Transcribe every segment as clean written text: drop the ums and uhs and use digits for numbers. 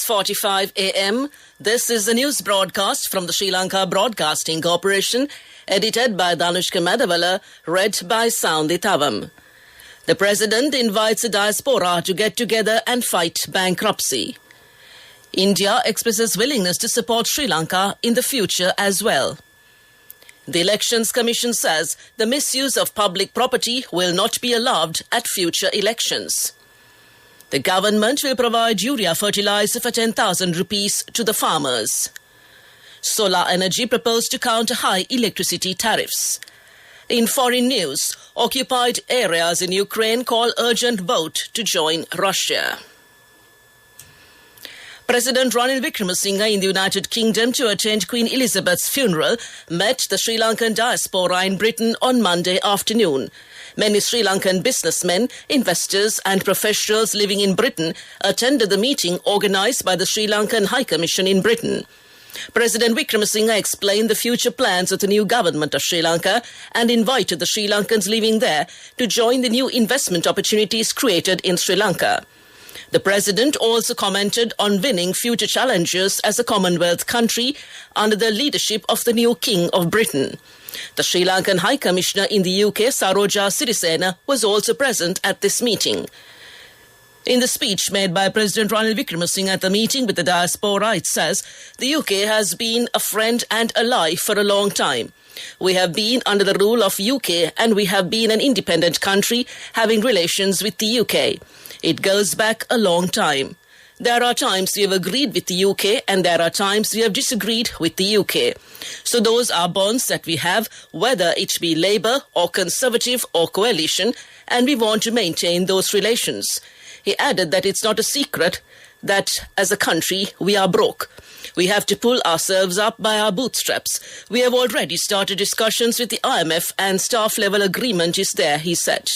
6:45 a.m. This is the news broadcast from the Sri Lanka Broadcasting Corporation, edited by Danushka Madavala, read by Soundi Tavam. The President invites the diaspora to get together and fight bankruptcy. India expresses willingness to support Sri Lanka in the future as well. The Elections Commission says the misuse of public property will not be allowed at future elections. The government will provide urea fertilizer for 10,000 rupees to the farmers. Solar Energy proposed to counter high electricity tariffs. In foreign news, occupied areas in Ukraine call urgent vote to join Russia. President Ranil Wickremesinghe in the United Kingdom to attend Queen Elizabeth's funeral met the Sri Lankan diaspora in Britain on Monday afternoon. Many Sri Lankan businessmen, investors and professionals living in Britain attended the meeting organised by the Sri Lankan High Commission in Britain. President Wickremesinghe explained the future plans of the new government of Sri Lanka and invited the Sri Lankans living there to join the new investment opportunities created in Sri Lanka. The President also commented on winning future challenges as a Commonwealth country under the leadership of the new King of Britain. The Sri Lankan High Commissioner in the UK, Saroja Sirisena, was also present at this meeting. In the speech made by President Ranil Wickremesinghe at the meeting with the diaspora, it says, the UK has been a friend and ally for a long time. We have been under the rule of UK and we have been an independent country having relations with the UK. It goes back a long time. There are times we have agreed with the UK and there are times we have disagreed with the UK. So those are bonds that we have, whether it be Labour or Conservative or coalition, and we want to maintain those relations. He added that it's not a secret that as a country we are broke. We have to pull ourselves up by our bootstraps. We have already started discussions with the IMF and staff level agreement is there, he said.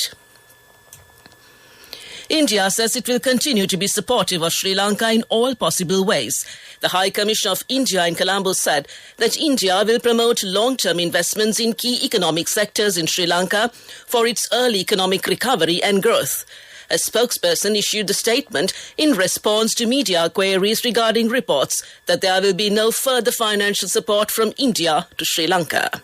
India says it will continue to be supportive of Sri Lanka in all possible ways. The High Commissioner of India in Colombo said that India will promote long-term investments in key economic sectors in Sri Lanka for its early economic recovery and growth. A spokesperson issued the statement in response to media queries regarding reports that there will be no further financial support from India to Sri Lanka.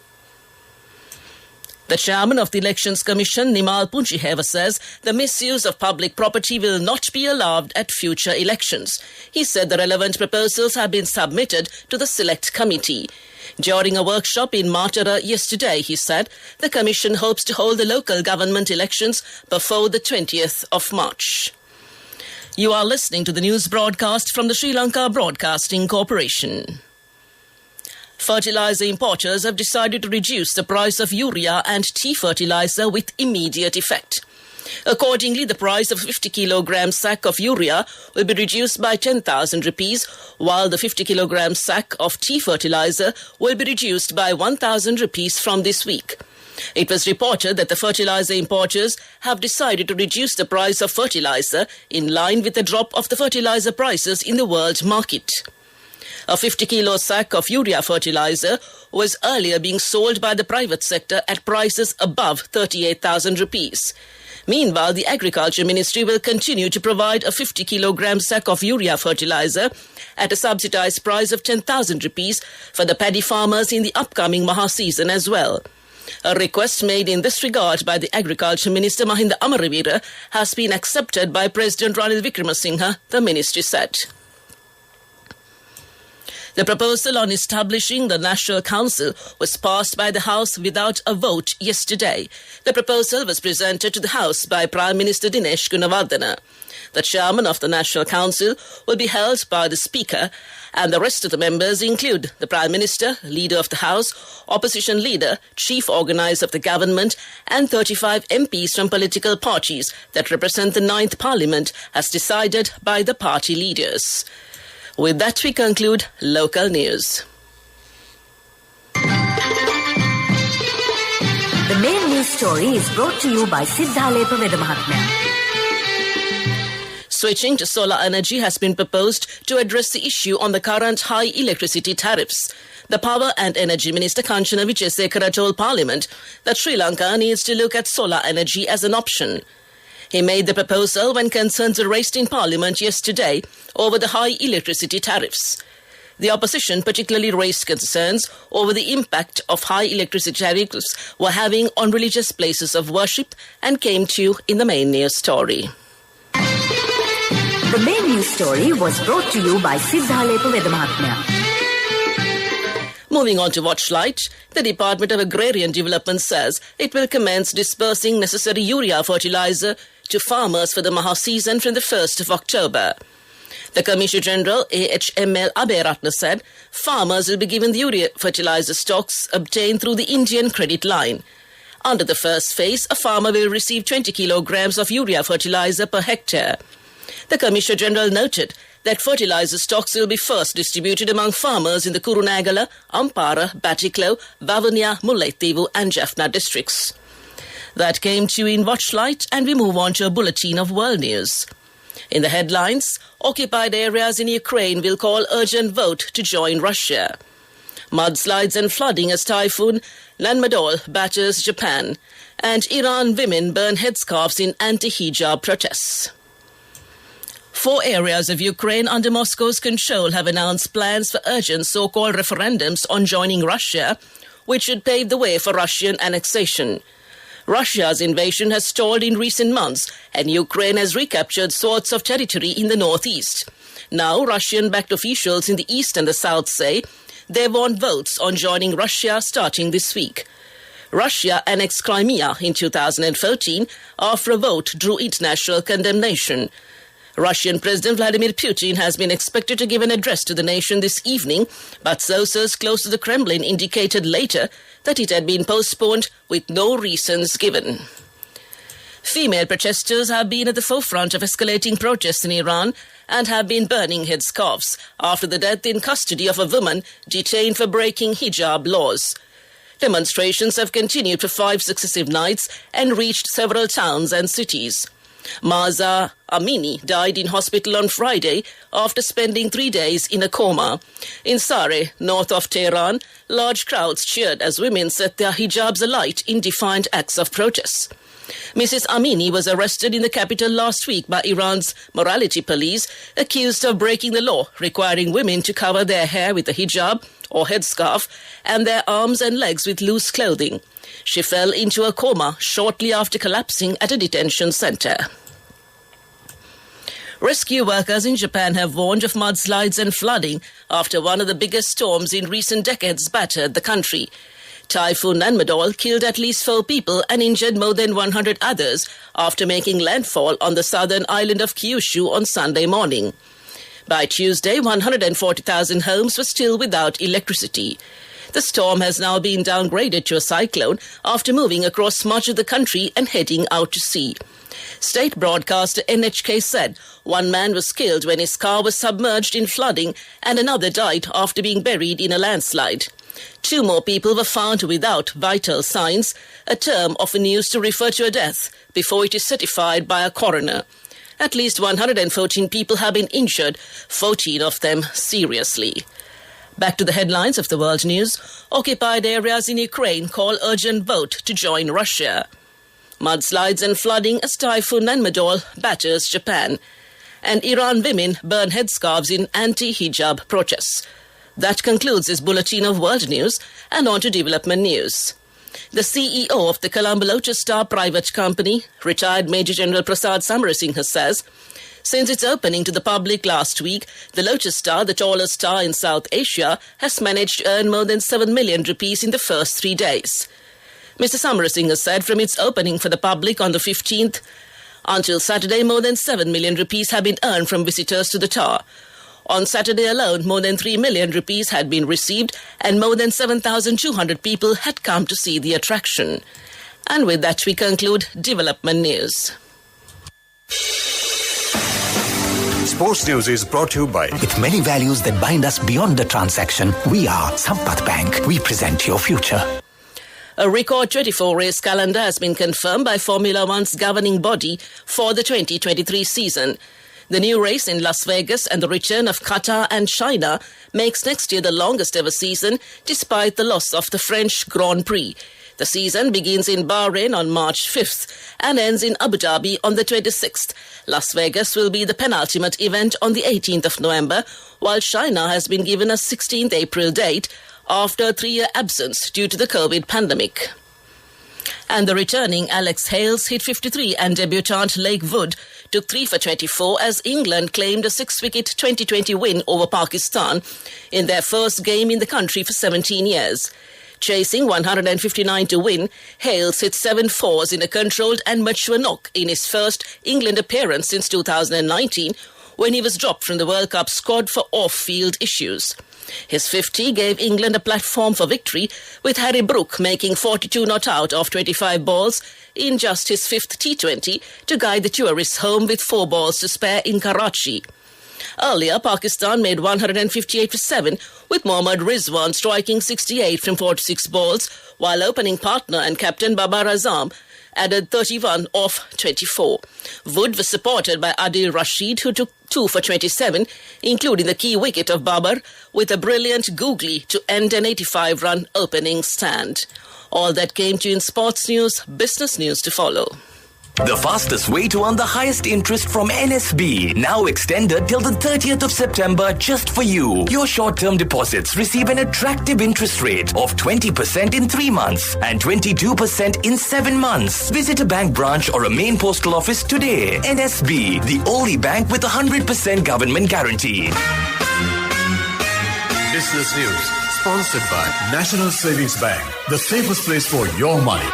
The chairman of the Elections Commission, Nimal Punchiheva, says the misuse of public property will not be allowed at future elections. He said the relevant proposals have been submitted to the Select Committee. During a workshop in Matara yesterday, he said the Commission hopes to hold the local government elections before the 20th of March. You are listening to the news broadcast from the Sri Lanka Broadcasting Corporation. Fertilizer importers have decided to reduce the price of urea and tea fertilizer with immediate effect. Accordingly, the price of a 50 kilogram sack of urea will be reduced by 10,000 rupees, while the 50 kilogram sack of tea fertilizer will be reduced by 1,000 rupees from this week. It was reported that the fertilizer importers have decided to reduce the price of fertilizer in line with the drop of the fertilizer prices in the world market. A 50-kilo sack of urea fertilizer was earlier being sold by the private sector at prices above 38,000 rupees. Meanwhile, the Agriculture Ministry will continue to provide a 50-kilogram sack of urea fertilizer at a subsidized price of 10,000 rupees for the paddy farmers in the upcoming Maha season as well. A request made in this regard by the Agriculture Minister Mahinda Amaravira has been accepted by President Ranil Wickremesinghe, the ministry said. The proposal on establishing the National Council was passed by the House without a vote yesterday. The proposal was presented to the House by Prime Minister Dinesh Gunawardena. The chairman of the National Council will be held by the Speaker, and the rest of the members include the Prime Minister, Leader of the House, Opposition Leader, Chief Organiser of the Government, and 35 MPs from political parties that represent the 9th Parliament, as decided by the party leaders. With that, we conclude local news. The main news story is brought to you by Siddhalepa Vedamahatmya. Switching to solar energy has been proposed to address the issue on the current high electricity tariffs. The Power and Energy Minister Kanchana Wijesekara told Parliament that Sri Lanka needs to look at solar energy as an option. He made the proposal when concerns were raised in Parliament yesterday over the high electricity tariffs. The opposition particularly raised concerns over the impact of high electricity tariffs were having on religious places of worship and came to you in the main news story. The main news story was brought to you by Siddhalepa Vedamahatmya. Moving on to Watchlight, the Department of Agrarian Development says it will commence dispersing necessary urea fertilizer to farmers for the Maha season from the 1st of October. The Commissioner General AHML Abeyratna said farmers will be given the urea fertilizer stocks obtained through the Indian credit line. Under the first phase, a farmer will receive 20 kilograms of urea fertilizer per hectare. The Commissioner General noted that fertilizer stocks will be first distributed among farmers in the Kurunegala, Ampara, Batticaloa, Vavuniya, Mullaitivu and Jaffna districts. That came to you in Watchlight, and we move on to a bulletin of world news. In the headlines, occupied areas in Ukraine will call urgent vote to join Russia. Mudslides and flooding as typhoon Nanmadol batters Japan, and Iran women burn headscarves in anti-hijab protests. 4 areas of Ukraine under Moscow's control have announced plans for urgent so-called referendums on joining Russia, which should pave the way for Russian annexation. Russia's invasion has stalled in recent months, and Ukraine has recaptured swaths of territory in the northeast. Now, Russian-backed officials in the east and the south say they want votes on joining Russia starting this week. Russia annexed Crimea in 2014 after a vote drew international condemnation. Russian President Vladimir Putin has been expected to give an address to the nation this evening, but sources close to the Kremlin indicated later that it had been postponed with no reasons given. Female protesters have been at the forefront of escalating protests in Iran and have been burning headscarves after the death in custody of a woman detained for breaking hijab laws. Demonstrations have continued for 5 successive nights and reached several towns and cities. Mahsa Amini died in hospital on Friday after spending 3 days in a coma. In Sare, north of Tehran, large crowds cheered as women set their hijabs alight in defiant acts of protest. Mrs. Amini was arrested in the capital last week by Iran's morality police, accused of breaking the law requiring women to cover their hair with a hijab or headscarf and their arms and legs with loose clothing. She fell into a coma shortly after collapsing at a detention center. Rescue workers in Japan have warned of mudslides and flooding after one of the biggest storms in recent decades battered the country. Typhoon Nanmadol killed at least 4 people and injured more than 100 others after making landfall on the southern island of Kyushu on Sunday morning. By Tuesday, 140,000 homes were still without electricity. The storm has now been downgraded to a cyclone after moving across much of the country and heading out to sea. State broadcaster NHK said 1 man was killed when his car was submerged in flooding and another died after being buried in a landslide. 2 more people were found without vital signs, a term often used to refer to a death before it is certified by a coroner. At least 114 people have been injured, 14 of them seriously. Back to the headlines of the world news. Occupied areas in Ukraine call urgent vote to join Russia. Mudslides and flooding as Typhoon Nanmadol batters Japan. And Iran women burn headscarves in anti-hijab protests. That concludes this bulletin of world news, and on to development news. The CEO of the Colombo Lotus Star Private Company, retired Major General Prasad Samarasinghe, says, since its opening to the public last week, the Lotus Star, the tallest star in South Asia, has managed to earn more than 7 million rupees in the first 3 days. Mr. Samarasinghe said from its opening for the public on the 15th, until Saturday, more than 7 million rupees have been earned from visitors to the tower. On Saturday alone, more than 3 million rupees had been received and more than 7,200 people had come to see the attraction. And with that, we conclude development news. Sports News is brought to you by... With many values that bind us beyond the transaction, we are Sampath Bank. We present your future. A record 24-race calendar has been confirmed by Formula One's governing body for the 2023 season. The new race in Las Vegas and the return of Qatar and China makes next year the longest ever season, despite the loss of the French Grand Prix. The The season begins in Bahrain on March 5th and ends in Abu Dhabi on the 26th. Las Vegas will be the penultimate event on the 18th of November, while China has been given a 16th April date after a 3-year absence due to the COVID pandemic. And the returning Alex Hales hit 53 and debutant Lake Wood took 3 for 24 as England claimed a 6-wicket 2020 win over Pakistan in their first game in the country for 17 years. Chasing 159 to win, Hales hit 7 fours in a controlled and mature knock in his first England appearance since 2019 when he was dropped from the World Cup squad for off-field issues. His 50 gave England a platform for victory, with Harry Brook making 42 not out of 25 balls in just his 5th T20 to guide the tourists home with 4 balls to spare in Karachi. Earlier, Pakistan made 158 for 7, with Mohammad Rizwan striking 68 from 46 balls, while opening partner and captain Babar Azam added 31 off 24. Wood was supported by Adil Rashid, who took 2 for 27, including the key wicket of Babar, with a brilliant googly to end an 85-run opening stand. All that came to you in sports news, business news to follow. The fastest way to earn the highest interest from NSB, now extended till the 30th of September just for you. Your short-term deposits receive an attractive interest rate of 20% in 3 months and 22% in 7 months. Visit a bank branch or a main postal office today. NSB, the only bank with a 100% government guarantee. Business News, sponsored by National Savings Bank, the safest place for your money.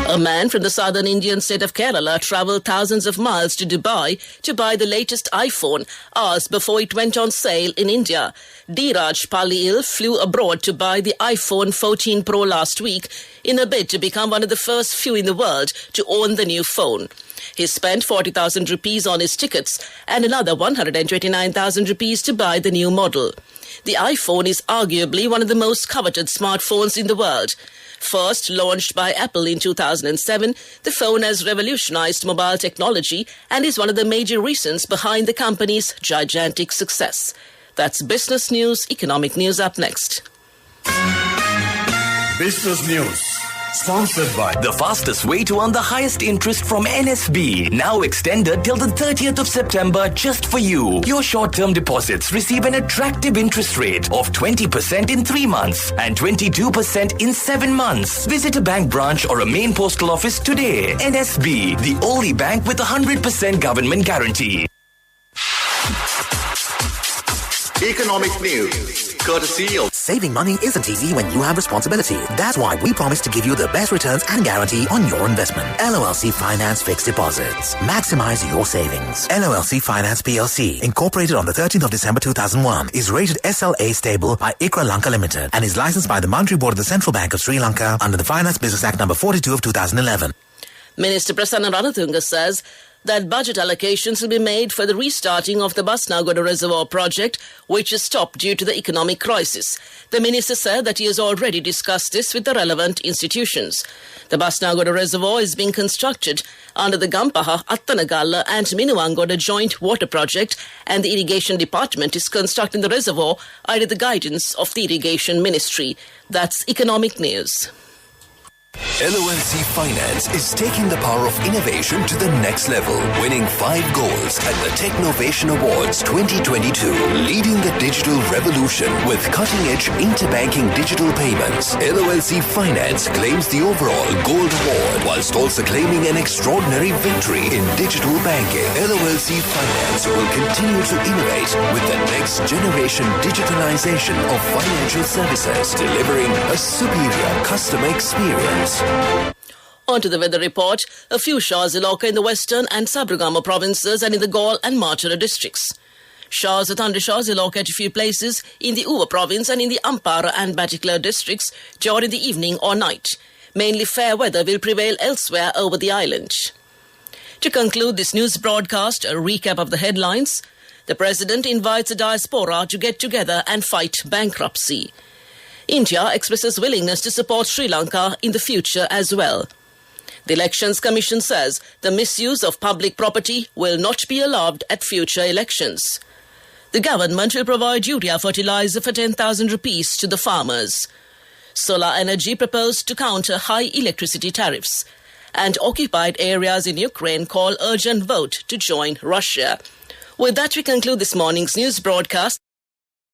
A man from the southern Indian state of Kerala travelled thousands of miles to Dubai to buy the latest iPhone hours before it went on sale in India. Dheeraj Palil flew abroad to buy the iPhone 14 Pro last week in a bid to become one of the first few in the world to own the new phone. He spent 40,000 rupees on his tickets and another 129,000 rupees to buy the new model. The iPhone is arguably one of the most coveted smartphones in the world. First launched by Apple in 2007, the phone has revolutionized mobile technology and is one of the major reasons behind the company's gigantic success. That's business news, economic news up next. Business News, sponsored by The fastest way to earn the highest interest from NSB, now extended till the 30th of September just for you. Your short-term deposits receive an attractive interest rate of 20% in 3 months and 22% in 7 months. Visit a bank branch or a main postal office today. NSB, the only bank with a 100% government guarantee. Economic news, courtesy of Saving money isn't easy when you have responsibility. That's why we promise to give you the best returns and guarantee on your investment. LOLC Finance Fixed Deposits. Maximize your savings. LOLC Finance PLC, incorporated on the 13th of December 2001, is rated SLA stable by ICRA Lanka Limited and is licensed by the Monetary Board of the Central Bank of Sri Lanka under the Finance Business Act number 42 of 2011. Minister Prasanna Ranatunga says that budget allocations will be made for the restarting of the Basnagoda Reservoir project, which is stopped due to the economic crisis. The minister said that he has already discussed this with the relevant institutions. The Basnagoda Reservoir is being constructed under the Gampaha, Attanagalla and Minuwangoda joint water project, and the irrigation department is constructing the reservoir under the guidance of the irrigation ministry. That's economic news. LOLC Finance is taking the power of innovation to the next level, winning 5 golds at the Technovation Awards 2022, leading the digital revolution with cutting-edge interbanking digital payments. LOLC Finance claims the overall gold award, whilst also claiming an extraordinary victory in digital banking. LOLC Finance will continue to innovate with the next generation digitalization of financial services, delivering a superior customer experience. On to the weather report. A few showers in the western and Sabragama provinces and in the Gaul and Marchara districts. Showers or thundershowers at a few places in the Uva province and in the Ampara and Batticaloa districts during the evening or night. Mainly fair weather will prevail elsewhere over the island. To conclude this news broadcast, a recap of the headlines. The President invites the diaspora to get together and fight bankruptcy. India expresses willingness to support Sri Lanka in the future as well. The Elections Commission says the misuse of public property will not be allowed at future elections. The government will provide urea fertilizer for 10,000 rupees to the farmers. Solar energy proposed to counter high electricity tariffs. And occupied areas in Ukraine call urgent vote to join Russia. With that, we conclude this morning's news broadcast.